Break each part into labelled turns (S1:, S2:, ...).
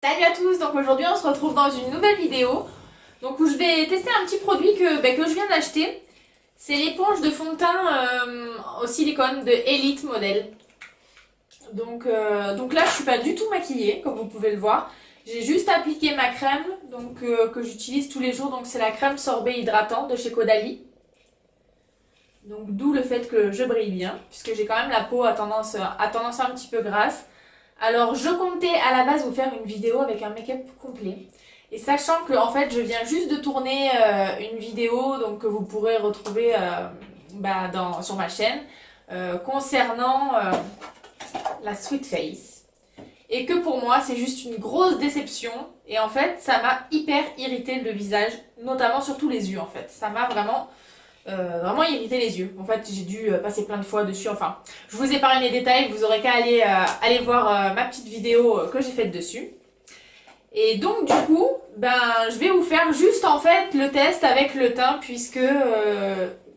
S1: Salut à tous, donc aujourd'hui on se retrouve dans une nouvelle vidéo donc où je vais tester un petit produit que je viens d'acheter. C'est l'éponge de fond de teint au silicone de Elite Model. Donc là je suis pas du tout maquillée comme vous pouvez le voir. J'ai juste appliqué ma crème que j'utilise tous les jours, donc c'est la crème sorbet hydratant de chez Caudalie. Donc d'où le fait que je brille bien puisque j'ai quand même la peau à tendance un petit peu grasse. Alors, je comptais à la base vous faire une vidéo avec un make-up complet. Et sachant que en fait, je viens juste de tourner une vidéo donc, que vous pourrez retrouver sur ma chaîne concernant la Sweet Face. Et que pour moi, c'est juste une grosse déception. Et en fait, ça m'a hyper irrité le visage, notamment surtout les yeux en fait. Ça m'a vraiment irrité les yeux. En fait, j'ai dû passer plein de fois dessus. Enfin, je vous épargne les détails, vous aurez qu'à aller voir ma petite vidéo que j'ai faite dessus. Et donc, du coup, je vais vous faire juste en fait le test avec le teint, puisque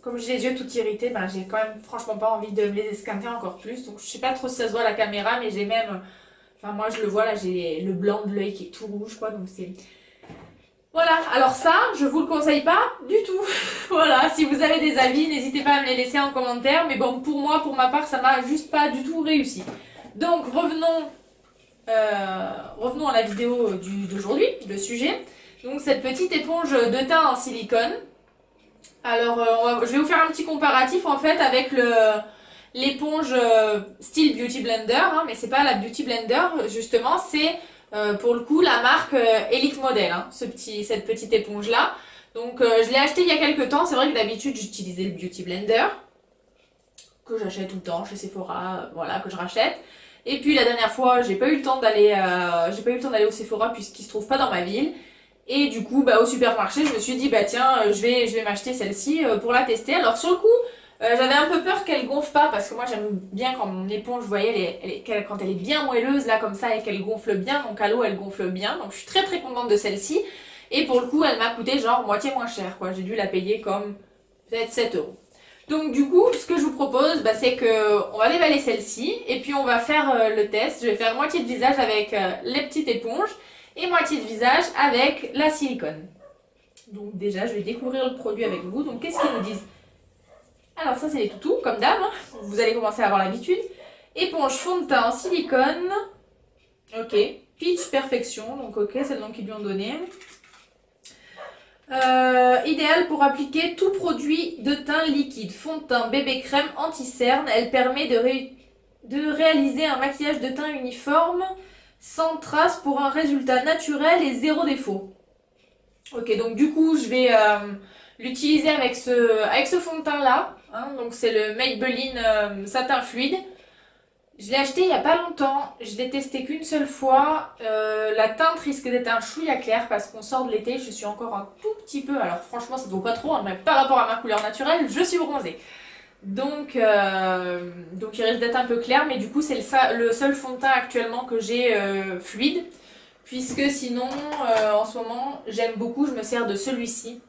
S1: comme j'ai les yeux tout irrités, j'ai quand même franchement pas envie de me les esquinter encore plus. Donc, je sais pas trop si ça se voit à la caméra, mais j'ai même. Enfin, moi je le vois là, j'ai le blanc de l'œil qui est tout rouge, quoi. Donc, c'est. Voilà, alors ça, je vous le conseille pas du tout. Voilà, si vous avez des avis, n'hésitez pas à me les laisser en commentaire. Mais bon, pour moi, pour ma part, ça m'a juste pas du tout réussi. Donc, revenons à la vidéo d'aujourd'hui, le sujet. Donc, cette petite éponge de teint en silicone. Alors, je vais vous faire un petit comparatif en fait avec l'éponge style Beauty Blender. Mais c'est pas la Beauty Blender, justement, c'est pour le coup la marque Elite Model, cette petite éponge là. Donc je l'ai acheté il y a quelques temps. C'est vrai que d'habitude j'utilisais le Beauty Blender que j'achète tout le temps chez Sephora, voilà, que je rachète. Et puis la dernière fois j'ai pas eu le temps d'aller au Sephora puisqu'il se trouve pas dans ma ville. Et du coup au supermarché je me suis dit tiens je vais m'acheter celle-ci pour la tester. Alors sur le coup j'avais un peu peur qu'elle gonfle pas parce que moi j'aime bien quand mon éponge, vous voyez, quand elle est bien moelleuse là comme ça et qu'elle gonfle bien, donc à l'eau elle gonfle bien. Donc je suis très très contente de celle-ci. Et pour le coup elle m'a coûté genre moitié moins cher quoi. J'ai dû la payer comme peut-être 7 euros. Donc du coup ce que je vous propose c'est que on va déballer celle-ci et puis on va faire le test. Je vais faire moitié de visage avec les petites éponges et moitié de visage avec la silicone. Donc déjà je vais découvrir le produit avec vous. Donc qu'est-ce qu'ils nous disent? Alors ça c'est les toutous, comme d'hab, vous allez commencer à avoir l'habitude. Éponge fond de teint en silicone. Ok. Peach Perfection, donc ok, c'est le nom qu'ils lui ont donné. Idéal pour appliquer tout produit de teint liquide. Fond de teint bébé crème anti-cerne. Elle permet de réaliser un maquillage de teint uniforme sans trace pour un résultat naturel et zéro défaut. Ok, donc du coup je vais l'utiliser avec ce fond de teint là. Donc c'est le Maybelline Satin Fluide. Je l'ai acheté il n'y a pas longtemps, je l'ai testé qu'une seule fois. La teinte risque d'être un chouïa clair parce qu'on sort de l'été, je suis encore un tout petit peu, alors franchement ça ne vaut pas trop, mais par rapport à ma couleur naturelle, je suis bronzée. Donc il risque d'être un peu clair, mais du coup c'est le seul fond de teint actuellement que j'ai fluide. Puisque sinon, en ce moment, j'aime beaucoup, je me sers de celui-ci.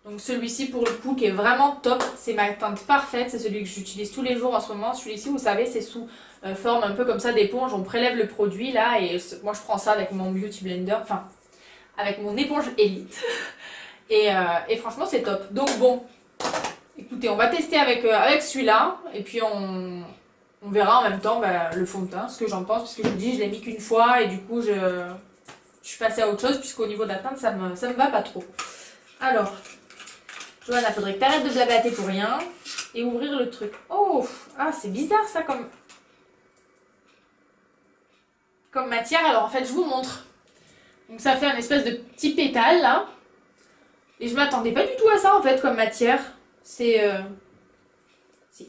S1: Donc celui-ci pour le coup qui est vraiment top, c'est ma teinte parfaite, c'est celui que j'utilise tous les jours en ce moment. Celui-ci vous savez c'est sous forme un peu comme ça d'éponge, on prélève le produit là et moi je prends ça avec mon Beauty Blender, enfin avec mon éponge Elite. et franchement c'est top. Donc bon, écoutez on va tester avec celui-là et puis on verra en même temps le fond de teint, ce que j'en pense, parce que je vous dis je l'ai mis qu'une fois et du coup je suis passée à autre chose puisqu'au niveau de la teinte ça me va pas trop. Alors... Johanna, faudrait que t'arrêtes de blablater pour rien et ouvrir le truc. Oh, c'est bizarre ça comme matière. Alors en fait, je vous montre. Donc ça fait un espèce de petit pétale là. Et je m'attendais pas du tout à ça en fait comme matière. C'est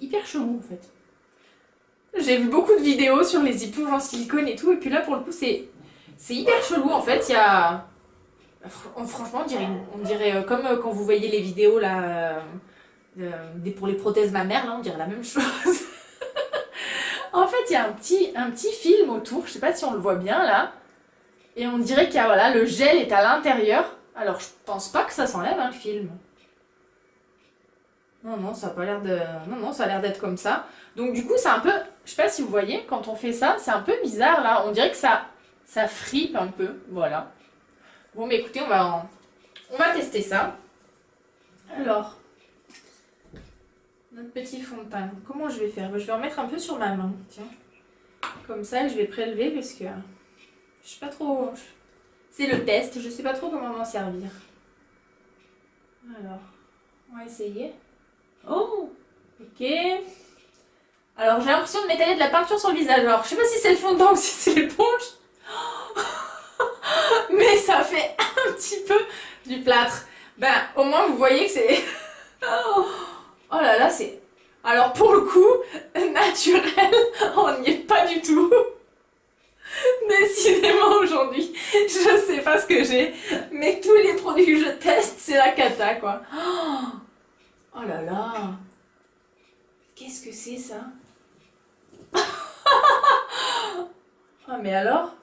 S1: hyper chelou en fait. J'ai vu beaucoup de vidéos sur les éponges en silicone et tout. Et puis là pour le coup c'est hyper chelou en fait. Il y a... Franchement, on dirait comme quand vous voyez les vidéos là, pour les prothèses mammaires, là, on dirait la même chose. En fait, il y a un petit film autour, je sais pas si on le voit bien là, et on dirait qu'il y a, voilà, le gel est à l'intérieur. Alors, je pense pas que ça s'enlève, le film. Non, ça a pas l'air de... Non, ça a l'air d'être comme ça. Donc, du coup, c'est un peu... Je sais pas si vous voyez, quand on fait ça, c'est un peu bizarre là. On dirait que ça Ça fripe un peu, voilà. Bon, mais écoutez, on va tester ça. Alors, notre petit fond de teint, comment je vais faire? Je vais en mettre un peu sur ma main, tiens. Comme ça, je vais prélever parce que je sais pas trop... C'est le test, je sais pas trop comment m'en servir. Alors, on va essayer. Oh, ok. Alors, j'ai l'impression de m'étaler de la peinture sur le visage. Alors, je sais pas si c'est le fond de teint ou si c'est l'éponge. Mais ça fait un petit peu du plâtre. Ben, au moins, vous voyez que c'est... Oh là là, c'est... Alors, pour le coup, naturel, on n'y est pas du tout. Décidément, aujourd'hui, je sais pas ce que j'ai, mais tous les produits que je teste, c'est la cata, quoi. Oh là là. Qu'est-ce que c'est, ça? Ah, mais alors?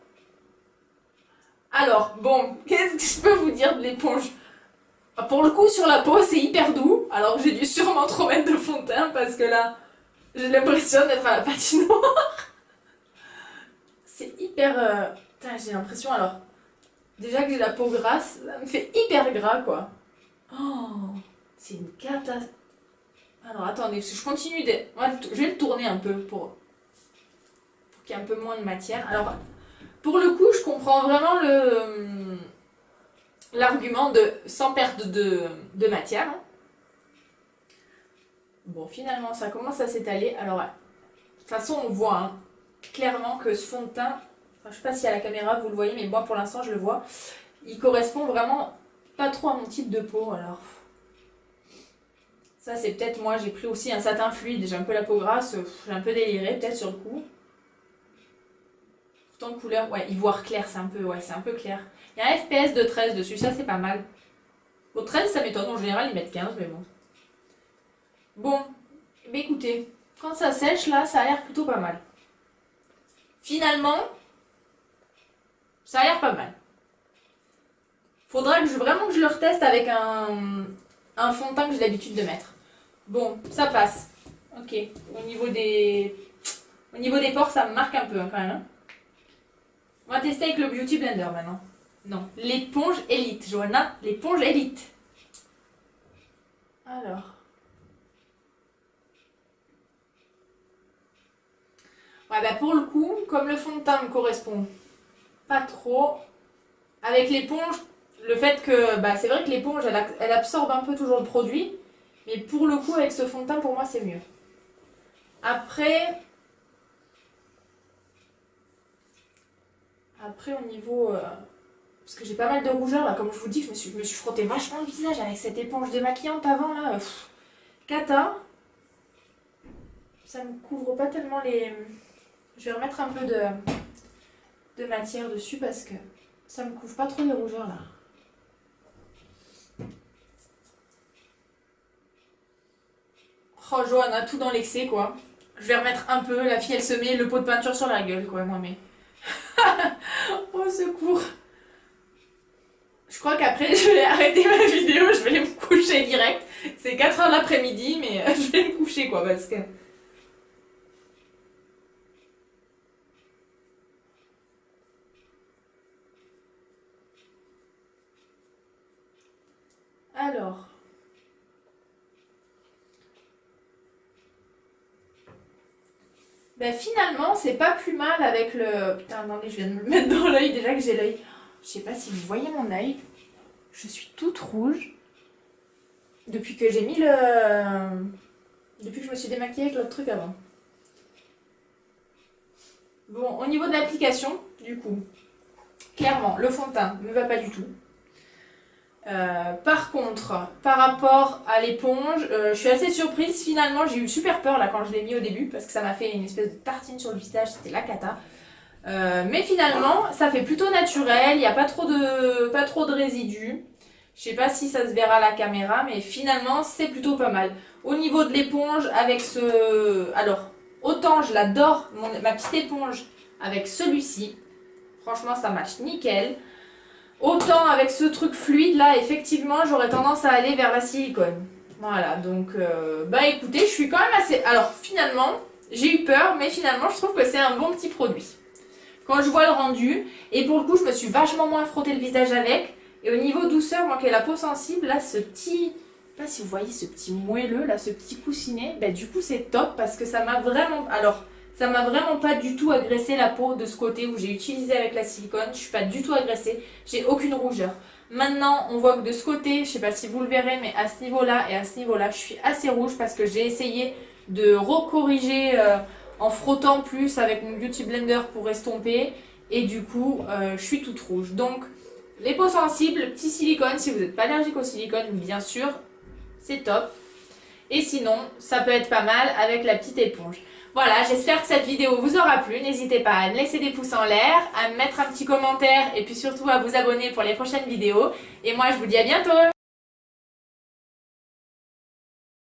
S1: Alors, bon, qu'est-ce que je peux vous dire de l'éponge? Pour le coup, sur la peau, c'est hyper doux. Alors, j'ai dû sûrement trop mettre de fond de teint parce que là, j'ai l'impression d'être à la patinoire. C'est hyper... Putain, j'ai l'impression, alors... Déjà que j'ai la peau grasse, ça me fait hyper gras, quoi. Oh, c'est une catastrophe. Alors, attendez, parce que je continue de... Je vais le tourner un peu pour qu'il y ait un peu moins de matière. Alors, pour le coup, je comprends vraiment l'argument de sans perte de matière. Bon, finalement, ça commence à s'étaler. Alors, de toute façon, on voit hein, clairement que ce fond de teint, enfin, je sais pas si à la caméra vous le voyez, mais moi pour l'instant je le vois, il correspond vraiment pas trop à mon type de peau. Alors, ça c'est peut-être moi, j'ai pris aussi un satin fluide, j'ai un peu la peau grasse, j'ai un peu déliré peut-être sur le coup. Pourtant couleur, ouais, ivoire clair, c'est un peu clair. Il y a un FPS de 13 dessus, ça c'est pas mal. Au 13 ça m'étonne, en général ils mettent 15, mais bon. Bon, mais écoutez, quand ça sèche là, ça a l'air plutôt pas mal. Finalement, ça a l'air pas mal. Faudra que vraiment que je le reteste avec un fond de teint que j'ai l'habitude de mettre. Bon, ça passe. Ok, au niveau des pores, ça me marque un peu hein, quand même. Hein. On va tester avec le Beauty Blender maintenant. Non, l'éponge Elite, Johanna, l'éponge Elite. Alors. Ouais, bah pour le coup, comme le fond de teint me correspond pas trop, avec l'éponge, le fait que, bah c'est vrai que l'éponge, elle absorbe un peu toujours le produit, mais pour le coup, avec ce fond de teint, pour moi, c'est mieux. Après au niveau... parce que j'ai pas mal de rougeur, là, comme je vous dis, je me suis frotté vachement le visage avec cette éponge démaquillante avant, là. Cata. Ça me couvre pas tellement les... Je vais remettre un peu de matière dessus parce que ça me couvre pas trop les rougeurs, là. Oh, Johanna, tout dans l'excès, quoi. Je vais remettre un peu, la fille, elle se met le pot de peinture sur la gueule, quoi, moi, mais... Au secours. Je crois qu'après, je vais arrêter ma vidéo, je vais aller me coucher direct. C'est 4h de l'après-midi, mais je vais me coucher, quoi, parce que... Alors... Ben finalement, c'est pas plus mal avec le... Putain, attendez, je viens de me le mettre dans l'œil, déjà que j'ai l'œil. Je sais pas si vous voyez mon œil. Je suis toute rouge. Depuis que j'ai mis le... Depuis que je me suis démaquillée avec l'autre truc avant. Bon, au niveau de l'application, du coup, clairement, le fond de teint ne me va pas du tout. Par contre, par rapport à l'éponge, je suis assez surprise. Finalement, j'ai eu super peur là quand je l'ai mis au début parce que ça m'a fait une espèce de tartine sur le visage, c'était la cata. Mais finalement, ça fait plutôt naturel, il n'y a pas trop de résidus. Je sais pas si ça se verra à la caméra, mais finalement, c'est plutôt pas mal. Au niveau de l'éponge, avec ce... Alors, autant je l'adore, ma petite éponge, avec celui-ci. Franchement, ça match nickel. Autant avec ce truc fluide là, effectivement, j'aurais tendance à aller vers la silicone. Voilà, donc, bah écoutez, je suis quand même assez... Alors, finalement, j'ai eu peur, mais finalement, je trouve que c'est un bon petit produit. quand je vois le rendu. Et pour le coup, je me suis vachement moins frotté le visage avec. Et au niveau douceur, moi qui ai la peau sensible, là, ce petit... Je sais pas si vous voyez ce petit moelleux, là, ce petit coussinet, ben, du coup, c'est top parce que ça m'a vraiment... Alors, ça m'a vraiment pas du tout agressé la peau de ce côté où j'ai utilisé avec la silicone. Je suis pas du tout agressée, j'ai aucune rougeur. Maintenant, on voit que de ce côté, je sais pas si vous le verrez, mais à ce niveau-là et à ce niveau-là, je suis assez rouge parce que j'ai essayé de recorriger en frottant plus avec mon Beauty Blender pour estomper. Et du coup, je suis toute rouge. Donc, les peaux sensibles, petit silicone, si vous n'êtes pas allergique au silicone, bien sûr, c'est top. Et sinon, ça peut être pas mal avec la petite éponge. Voilà, j'espère que cette vidéo vous aura plu. N'hésitez pas à me laisser des pouces en l'air, à me mettre un petit commentaire et puis surtout à vous abonner pour les prochaines vidéos. Et moi, je vous dis à bientôt!